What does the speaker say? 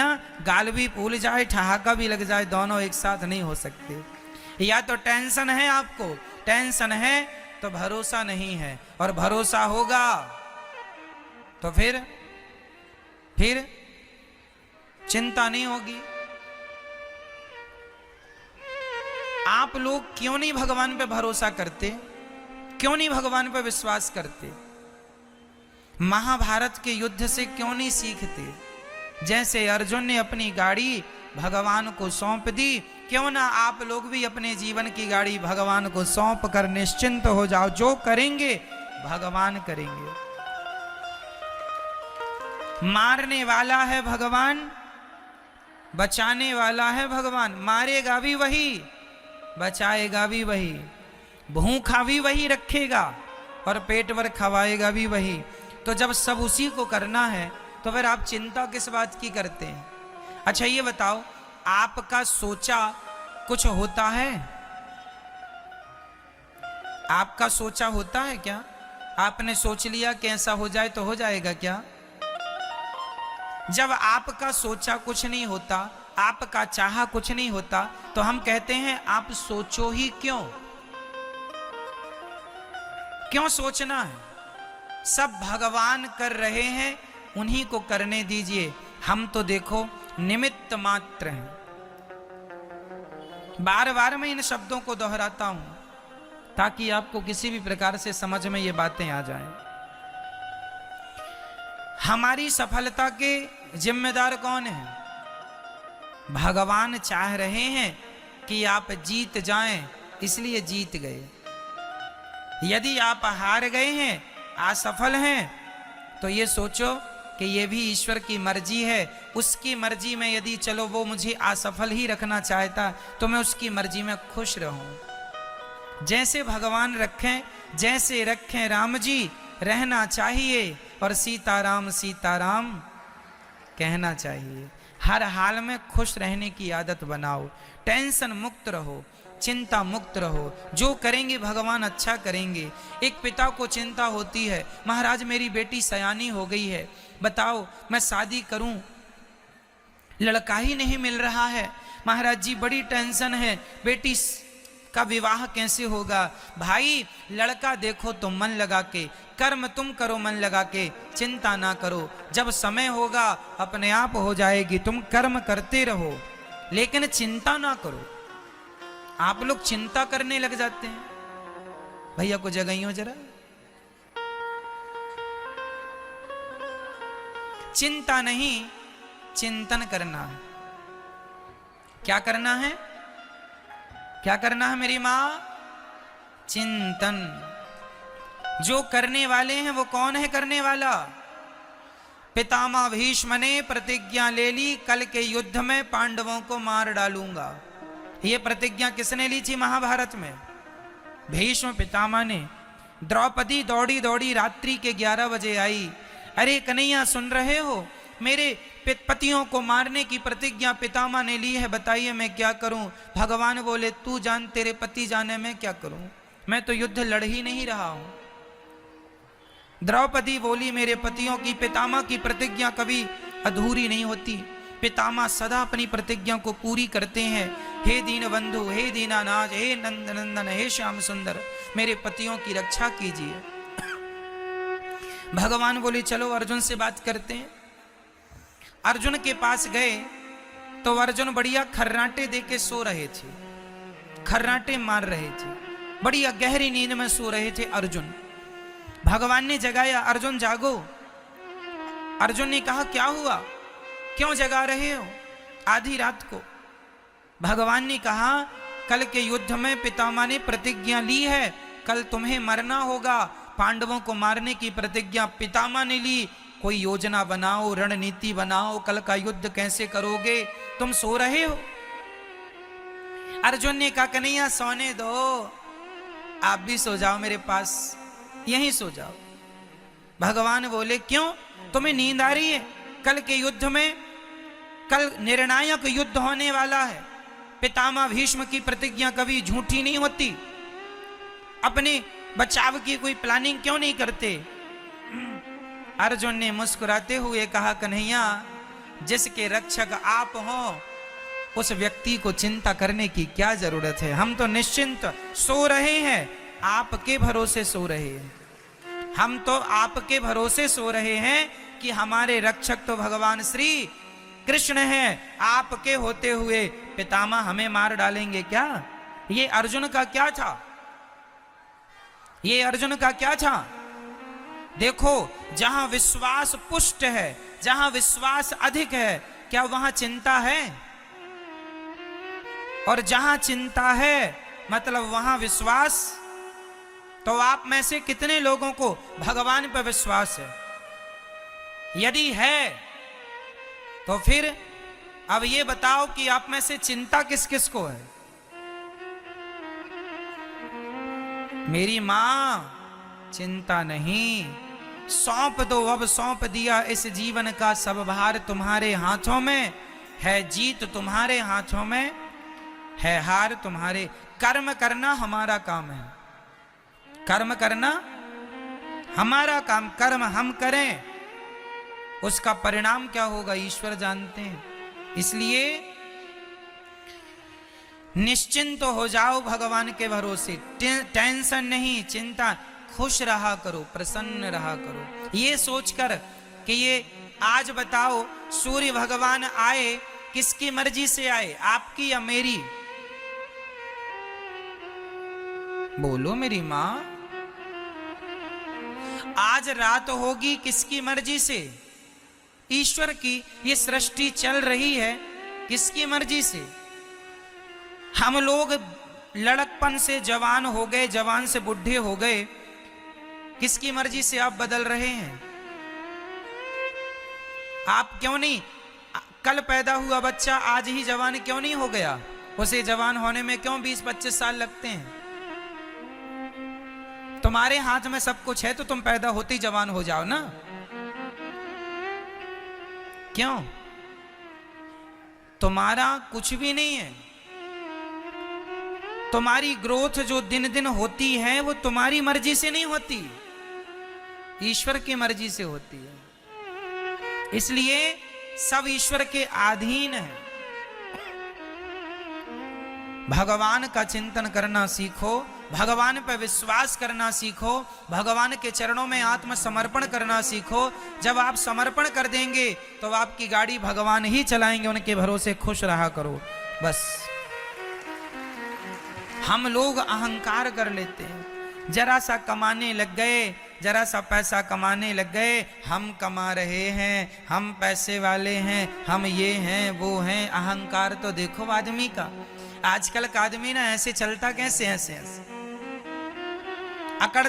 ना, गाल भी फूल जाए ठहाका भी लग जाए, दोनों एक साथ नहीं हो सकते। या तो टेंशन है आपको, टेंशन है तो भरोसा नहीं है, और भरोसा होगा तो फिर चिंता नहीं होगी। आप लोग क्यों नहीं भगवान पे भरोसा करते, क्यों नहीं भगवान पे विश्वास करते? महाभारत के युद्ध से क्यों नहीं सीखते? जैसे अर्जुन ने अपनी गाड़ी भगवान को सौंप दी, क्यों ना आप लोग भी अपने जीवन की गाड़ी भगवान को सौंप कर निश्चिंत हो जाओ। जो करेंगे भगवान करेंगे। मारने वाला है भगवान, बचाने वाला है भगवान। मारेगा भी वही, बचाएगा भी वही, भूखा भी वही रखेगा और पेट भर खवाएगा भी वही। तो जब सब उसी को करना है तो फिर आप चिंता किस बात की करते हैं? अच्छा ये बताओ, आपका सोचा कुछ होता है? आपका सोचा होता है क्या? आपने सोच लिया कि ऐसा हो जाए तो हो जाएगा क्या? जब आपका सोचा कुछ नहीं होता, आपका चाहा कुछ नहीं होता, तो हम कहते हैं आप सोचो ही क्यों? क्यों सोचना है? सब भगवान कर रहे हैं, उन्हीं को करने दीजिए। हम तो देखो निमित्त मात्र हैं। बार बार मैं इन शब्दों को दोहराता हूं ताकि आपको किसी भी प्रकार से समझ में ये बातें आ जाएं। हमारी सफलता के जिम्मेदार कौन है? भगवान चाह रहे हैं कि आप जीत जाएं, इसलिए जीत गए। यदि आप हार गए हैं, असफल हैं, तो ये सोचो कि ये भी ईश्वर की मर्जी है। उसकी मर्जी में यदि चलो वो मुझे असफल ही रखना चाहता तो मैं उसकी मर्जी में खुश रहूं। जैसे भगवान रखें, जैसे रखें राम जी, रहना चाहिए और सीताराम सीताराम कहना चाहिए। हर हाल में खुश रहने की आदत बनाओ, टेंशन मुक्त रहो, चिंता मुक्त रहो। जो करेंगे भगवान अच्छा करेंगे। एक पिता को चिंता होती है, महाराज मेरी बेटी सयानी हो गई है, बताओ मैं शादी करूं, लड़का ही नहीं मिल रहा है, महाराज जी बड़ी टेंशन है, बेटी का विवाह कैसे होगा? भाई लड़का देखो तो मन लगा के, कर्म तुम करो मन लगा के, चिंता ना करो, जब समय होगा अपने आप हो जाएगी। तुम कर्म करते रहो लेकिन चिंता ना करो। आप लोग चिंता करने लग जाते हैं। भैया को जगाइयो जरा। चिंता नहीं, चिंतन करना है। क्या करना है? क्या करना है मेरी मां? चिंतन। जो करने वाले हैं वो कौन है करने वाला? पितामह भीष्म ने प्रतिज्ञा ले ली, कल के युद्ध में पांडवों को मार डालूंगा। ये प्रतिज्ञा किसने ली थी महाभारत में? भीष्म पितामह ने। द्रौपदी दौड़ी दौड़ी रात्रि के 11 बजे आई। अरे कन्हैया सुन रहे हो, मेरे पतियों को मारने की प्रतिज्ञा पितामह ने ली है, बताइए मैं क्या करूं? भगवान बोले तू जान, तेरे पति जाने मैं क्या करूं? मैं तो युद्ध लड़ ही नहीं रहा हूं। द्रौपदी बोली मेरे पतियों की, पितामह की प्रतिज्ञा कभी अधूरी नहीं होती। पितामह सदा अपनी प्रतिज्ञा को पूरी करते हैं। हे दीन बंधु, हे दीनानाथ, हे नंद नंदन, हे श्याम सुंदर, मेरे पतियों की रक्षा कीजिए। भगवान बोले चलो अर्जुन से बात करते हैं। अर्जुन के पास गए तो अर्जुन बढ़िया खर्राटे दे के सो रहे थे, खर्राटे मार रहे थे, बढ़िया गहरी नींद में सो रहे थे अर्जुन। भगवान ने जगाया, अर्जुन जागो। अर्जुन ने कहा क्या हुआ, क्यों जगा रहे हो आधी रात को? भगवान ने कहा कल के युद्ध में पितामह ने प्रतिज्ञा ली है, कल तुम्हें मरना होगा, पांडवों को मारने की प्रतिज्ञा पितामह ने ली। कोई योजना बनाओ, रणनीति बनाओ, कल का युद्ध कैसे करोगे? तुम सो रहे हो। अर्जुन ने कहा कन्हैया सोने दो, आप भी सो जाओ मेरे पास, यहीं सो जाओ। भगवान बोले क्यों, तुम्हें नींद आ रही है? कल के युद्ध में, कल निर्णायक युद्ध होने वाला है। पितामह भीष्म की प्रतिज्ञा कभी झूठी नहीं होती। अपने बचाव की कोई प्लानिंग क्यों नहीं करते? अर्जुन ने मुस्कुराते हुए कहा कन्हैया जिसके रक्षक आप हो उस व्यक्ति को चिंता करने की क्या जरूरत है। हम तो निश्चिंत सो रहे हैं, आपके भरोसे सो रहे हैं। हम तो आपके भरोसे सो रहे हैं कि हमारे रक्षक तो भगवान श्री कृष्ण हैं। आपके होते हुए पितामह हमें मार डालेंगे क्या? ये अर्जुन का क्या था? ये अर्जुन का क्या था? देखो, जहां विश्वास पुष्ट है, जहां विश्वास अधिक है, क्या वहां चिंता है? और जहां चिंता है मतलब वहां विश्वास। तो आप में से कितने लोगों को भगवान पर विश्वास है? यदि है तो फिर अब ये बताओ कि आप में से चिंता किस किस को है? मेरी मां, चिंता नहीं, सौंप दो, अब सौंप दिया इस जीवन का सब भार तुम्हारे हाथों में है। जीत तुम्हारे हाथों में है, हार तुम्हारे। कर्म करना हमारा काम है, कर्म करना हमारा काम। कर्म हम करें, उसका परिणाम क्या होगा ईश्वर जानते हैं। इसलिए निश्चिंत हो जाओ भगवान के भरोसे। टेंशन नहीं, चिंता, खुश रहा करो, प्रसन्न रहा करो। ये सोचकर कि ये आज बताओ सूर्य भगवान आए, किसकी मर्जी से आए, आपकी या मेरी? बोलो मेरी मां। आज रात होगी किसकी मर्जी से? ईश्वर की। ये सृष्टि चल रही है किसकी मर्जी से? हम लोग लड़कपन से जवान हो गए, जवान से बुढ़े हो गए, किसकी मर्जी से आप बदल रहे हैं? आप क्यों नहीं, कल पैदा हुआ बच्चा आज ही जवान क्यों नहीं हो गया? उसे जवान होने में क्यों 20-25 साल लगते हैं? तुम्हारे हाथ में सब कुछ है तो तुम पैदा होते ही जवान हो जाओ ना। क्यों? तुम्हारा कुछ भी नहीं है। तुम्हारी ग्रोथ जो दिन दिन होती है वो तुम्हारी मर्जी से नहीं होती, ईश्वर की मर्जी से होती है। इसलिए सब ईश्वर के अधीन है। भगवान का चिंतन करना सीखो, भगवान पर विश्वास करना सीखो, भगवान के चरणों में आत्मसमर्पण करना सीखो। जब आप समर्पण कर देंगे तो आपकी गाड़ी भगवान ही चलाएंगे, उनके भरोसे खुश रहा करो बस। हम लोग अहंकार कर लेते हैं, जरा सा कमाने लग गए, जरा सा पैसा कमाने लग गए, हम कमा रहे हैं, हम पैसे वाले हैं, हम ये हैं वो हैं। अहंकार तो देखो आदमी का, आजकल का आदमी ना ऐसे चलता कैसे, ऐसे ऐसे अकड़